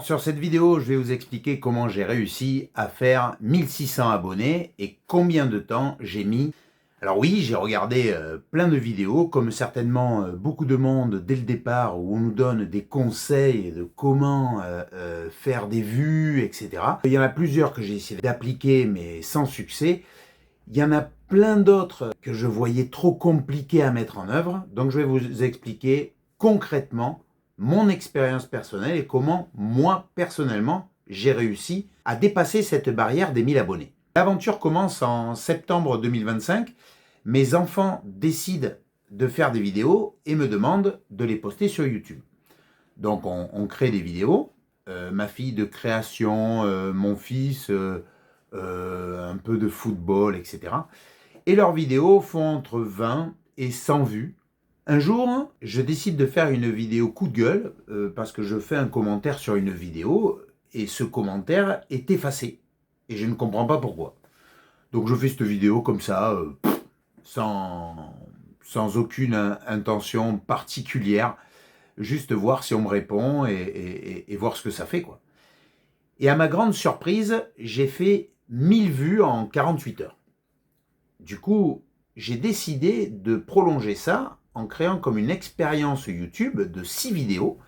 Sur cette vidéo, je vais vous expliquer comment j'ai réussi à faire 1600 abonnés et combien de temps j'ai mis. Alors oui, j'ai regardé plein de vidéos, comme certainement beaucoup de monde dès le départ, où on nous donne des conseils de comment faire des vues, etc. Il y en a plusieurs que j'ai essayé d'appliquer, mais sans succès. Il y en a plein d'autres que je voyais trop compliqués à mettre en œuvre. Donc je vais vous expliquer concrètement mon expérience personnelle et comment moi, personnellement, j'ai réussi à dépasser cette barrière des 1000 abonnés. L'aventure commence en septembre 2025. Mes enfants décident de faire des vidéos et me demandent de les poster sur YouTube. Donc on crée des vidéos. Ma fille de création, mon fils, un peu de football, etc. Et leurs vidéos font entre 20 et 100 vues. Un jour, je décide de faire une vidéo coup de gueule parce que je fais un commentaire sur une vidéo et ce commentaire est effacé. Et je ne comprends pas pourquoi. Donc je fais cette vidéo comme ça, sans aucune intention particulière, juste voir si on me répond et voir ce que ça fait, quoi. Et à ma grande surprise, j'ai fait 1000 vues en 48 heures. Du coup, j'ai décidé de prolonger ça en créant comme une expérience YouTube de 6 vidéos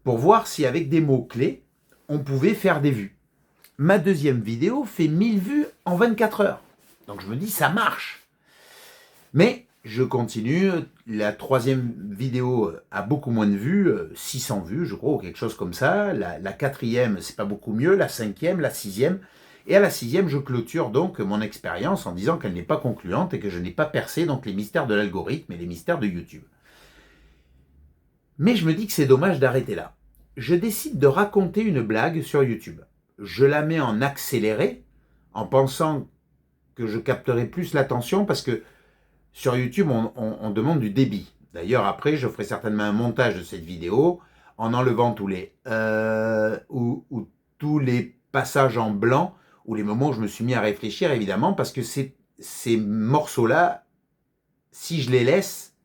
pour voir si avec des mots-clés, on pouvait faire des vues. Ma deuxième vidéo fait 1000 vues en 24 heures. Donc je me dis, ça marche. Mais je continue. La troisième vidéo a beaucoup moins de vues, 600 vues, je crois, ou quelque chose comme ça. La quatrième, c'est pas beaucoup mieux. La cinquième, la sixième. Et à la sixième, je clôture donc mon expérience en disant qu'elle n'est pas concluante et que je n'ai pas percé donc les mystères de l'algorithme et les mystères de YouTube. Mais je me dis que c'est dommage d'arrêter là. Je décide de raconter une blague sur YouTube. Je la mets en accéléré en pensant que je capterai plus l'attention parce que sur YouTube, on demande du débit. D'ailleurs, après, je ferai certainement un montage de cette vidéo en enlevant tous les ou tous les passages en blanc ou les moments où je me suis mis à réfléchir, évidemment, parce que ces morceaux-là, si je les laisse,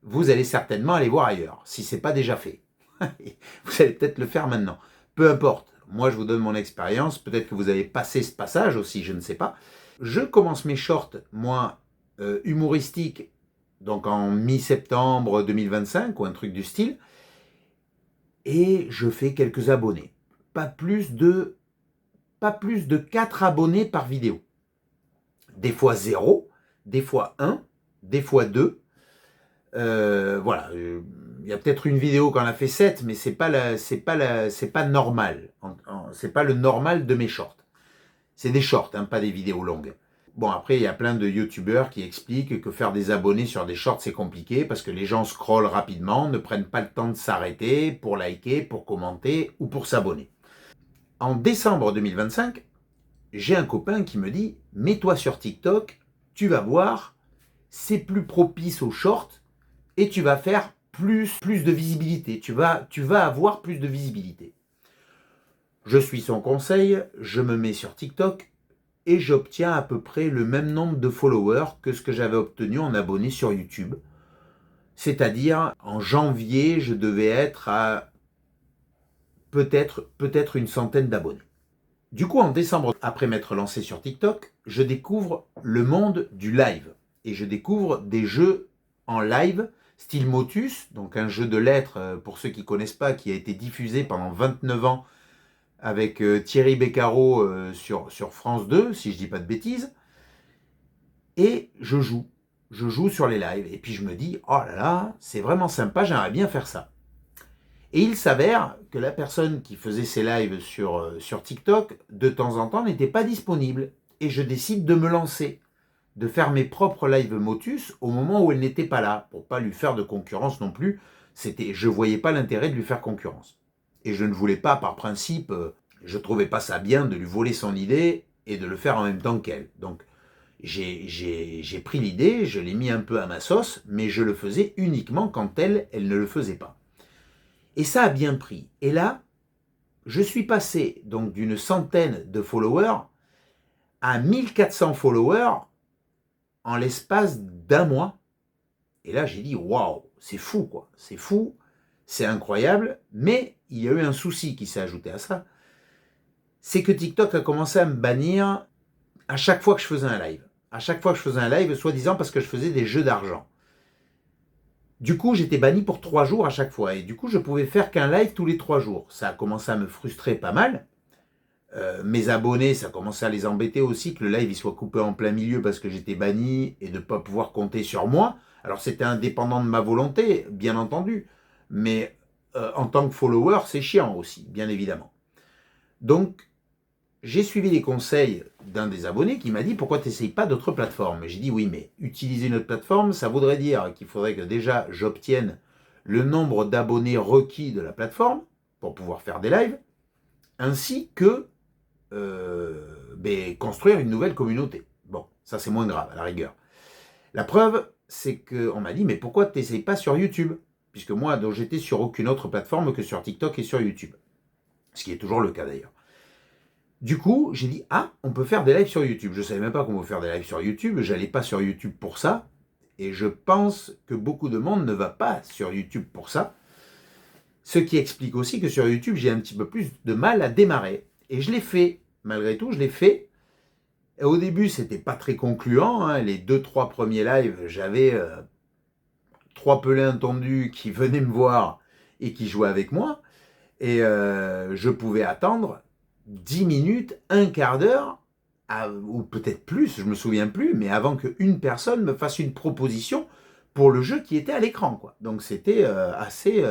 vous allez certainement aller voir ailleurs, si ce n'est pas déjà fait. Vous allez peut-être le faire maintenant. Peu importe. Moi, je vous donne mon expérience. Peut-être que vous avez passé ce passage aussi, je ne sais pas. Je commence mes shorts, moi, humoristiques, donc en mi-septembre 2025 ou un truc du style, et je fais quelques abonnés. Pas plus de 4 abonnés par vidéo. Des fois 0, des fois 1, des fois 2. Voilà, il y a peut-être une vidéo qu'on a fait 7, mais c'est pas normal. C'est pas le normal de mes shorts. C'est des shorts, hein, pas des vidéos longues. Bon, après, il y a plein de youtubeurs qui expliquent que faire des abonnés sur des shorts, c'est compliqué parce que les gens scrollent rapidement, ne prennent pas le temps de s'arrêter pour liker, pour commenter ou pour s'abonner. En décembre 2025, j'ai un copain qui me dit « Mets-toi sur TikTok, tu vas voir, c'est plus propice aux shorts et tu vas faire plus de visibilité. Tu vas avoir plus de visibilité. » Je suis son conseil, je me mets sur TikTok et j'obtiens à peu près le même nombre de followers que ce que j'avais obtenu en abonnés sur YouTube. C'est-à-dire, en janvier, je devais être à peut-être une centaine d'abonnés. Du coup, en décembre, après m'être lancé sur TikTok, je découvre le monde du live. Et je découvre des jeux en live, style Motus, donc un jeu de lettres, pour ceux qui ne connaissent pas, qui a été diffusé pendant 29 ans avec Thierry Beccaro sur France 2, si je ne dis pas de bêtises. Et je joue sur les lives. Et puis je me dis, oh là là, c'est vraiment sympa, j'aimerais bien faire ça. Et il s'avère que la personne qui faisait ses lives sur TikTok, de temps en temps, n'était pas disponible. Et je décide de me lancer, de faire mes propres lives Motus au moment où elle n'était pas là, pour pas lui faire de concurrence non plus. Je ne voyais pas l'intérêt de lui faire concurrence. Et je ne voulais pas, par principe, je ne trouvais pas ça bien de lui voler son idée et de le faire en même temps qu'elle. Donc, j'ai pris l'idée, je l'ai mis un peu à ma sauce, mais je le faisais uniquement quand elle ne le faisait pas. Et ça a bien pris. Et là, je suis passé donc d'une centaine de followers à 1400 followers en l'espace d'un mois. Et là, j'ai dit, waouh, c'est fou, quoi. C'est fou. c'est incroyable, mais il y a eu un souci qui s'est ajouté à ça. C'est que TikTok a commencé à me bannir à chaque fois que je faisais un live. À chaque fois que je faisais un live, soi-disant parce que je faisais des jeux d'argent. Du coup, j'étais banni pour 3 jours à chaque fois. Et du coup, je pouvais faire qu'un live tous les 3 jours. Ça a commencé à me frustrer pas mal. Mes abonnés, ça commençait à les embêter aussi que le live il soit coupé en plein milieu parce que j'étais banni et de ne pas pouvoir compter sur moi. Alors, c'était indépendant de ma volonté, bien entendu. Mais en tant que follower, c'est chiant aussi, bien évidemment. Donc, j'ai suivi les conseils d'un des abonnés qui m'a dit « Pourquoi tu n'essayes pas d'autres plateformes ?» J'ai dit « Oui, mais utiliser une autre plateforme, ça voudrait dire qu'il faudrait que déjà j'obtienne le nombre d'abonnés requis de la plateforme pour pouvoir faire des lives, ainsi que construire une nouvelle communauté. » Bon, ça c'est moins grave à la rigueur. La preuve, c'est qu'on m'a dit « Mais pourquoi tu n'essayes pas sur YouTube ?» Puisque moi, donc, j'étais sur aucune autre plateforme que sur TikTok et sur YouTube. Ce qui est toujours le cas d'ailleurs. Du coup, j'ai dit, on peut faire des lives sur YouTube. Je ne savais même pas qu'on pouvait faire des lives sur YouTube. Je n'allais pas sur YouTube pour ça. Et je pense que beaucoup de monde ne va pas sur YouTube pour ça. Ce qui explique aussi que sur YouTube, j'ai un petit peu plus de mal à démarrer. Et je l'ai fait. Malgré tout, je l'ai fait. Et au début, c'était pas très concluant. Hein. Les 2-3 premiers lives, j'avais 3 pelins tendus qui venaient me voir et qui jouaient avec moi. Et je pouvais attendre 10 minutes, un quart d'heure, ou peut-être plus, je ne me souviens plus, mais avant qu'une personne me fasse une proposition pour le jeu qui était à l'écran, quoi. Donc c'était assez...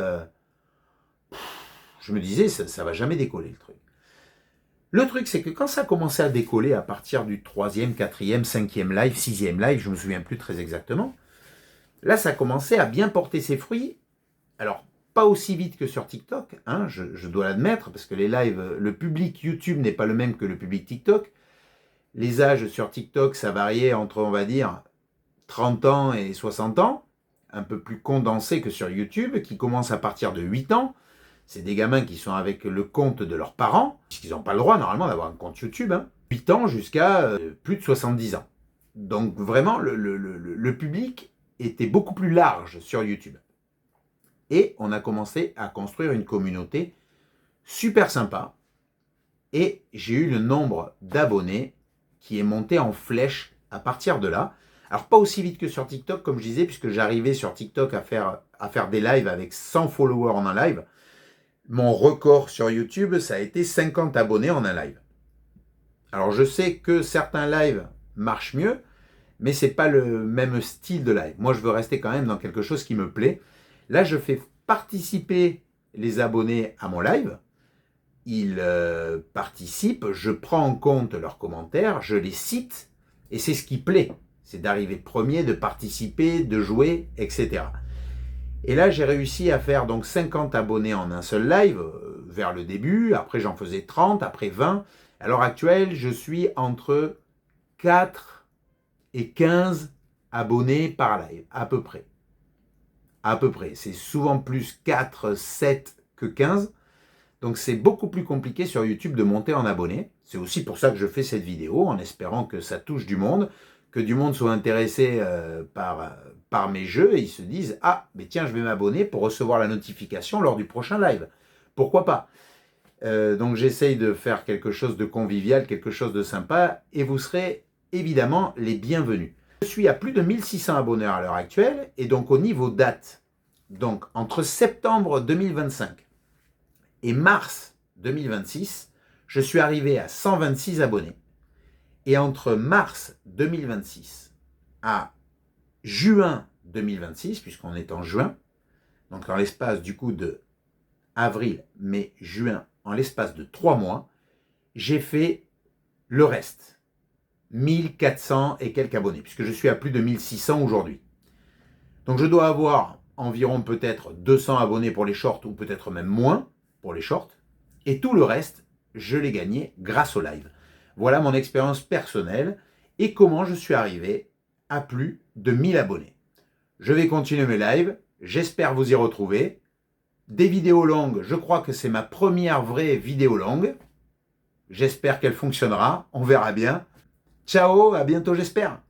je me disais, ça va jamais décoller le truc. Le truc, c'est que quand ça commençait à décoller à partir du 3e, 4e, 5e live, 6e live, je ne me souviens plus très exactement, là, ça commençait à bien porter ses fruits. Alors, pas aussi vite que sur TikTok, hein, je dois l'admettre, parce que les lives, le public YouTube n'est pas le même que le public TikTok. Les âges sur TikTok, ça variait entre, on va dire, 30 ans et 60 ans, un peu plus condensé que sur YouTube, qui commence à partir de 8 ans. C'est des gamins qui sont avec le compte de leurs parents, puisqu'ils n'ont pas le droit normalement d'avoir un compte YouTube, hein. 8 ans jusqu'à plus de 70 ans. Donc vraiment, le public était beaucoup plus large sur YouTube. Et on a commencé à construire une communauté super sympa. Et j'ai eu le nombre d'abonnés qui est monté en flèche à partir de là. Alors pas aussi vite que sur TikTok, comme je disais, puisque j'arrivais sur TikTok à faire des lives avec 100 followers en un live. Mon record sur YouTube, ça a été 50 abonnés en un live. Alors je sais que certains lives marchent mieux, mais c'est pas le même style de live. Moi, je veux rester quand même dans quelque chose qui me plaît. Là, je fais participer les abonnés à mon live. Ils participent, je prends en compte leurs commentaires, je les cite, et c'est ce qui plaît. C'est d'arriver premier, de participer, de jouer, etc. Et là, j'ai réussi à faire donc 50 abonnés en un seul live, vers le début. Après, j'en faisais 30, après 20. À l'heure actuelle, je suis entre 4 et 15 abonnés par live, à peu près. À peu près. C'est souvent plus 4, 7 que 15. Donc c'est beaucoup plus compliqué sur YouTube de monter en abonnés. C'est aussi pour ça que je fais cette vidéo, en espérant que ça touche du monde, que du monde soit intéressé par mes jeux et ils se disent « Ah, mais tiens, je vais m'abonner pour recevoir la notification lors du prochain live. » Pourquoi pas? Donc j'essaye de faire quelque chose de convivial, quelque chose de sympa, et vous serez évidemment les bienvenus. Je suis à plus de 1600 abonnés à l'heure actuelle, et donc au niveau date, donc entre septembre 2025 et mars 2026, je suis arrivé à 126 abonnés. Et entre mars 2026 à juin 2026, puisqu'on est en juin, donc en l'espace du coup de avril, mai, juin, en l'espace de 3 mois, j'ai fait le reste. 1400 et quelques abonnés, puisque je suis à plus de 1600 aujourd'hui. Donc je dois avoir environ peut-être 200 abonnés pour les shorts, ou peut-être même moins pour les shorts. Et tout le reste, je l'ai gagné grâce au live. Voilà mon expérience personnelle et comment je suis arrivé à plus de 1000 abonnés. Je vais continuer mes lives, j'espère vous y retrouver. Des vidéos longues, je crois que c'est ma première vraie vidéo longue. J'espère qu'elle fonctionnera, on verra bien. Ciao, à bientôt j'espère.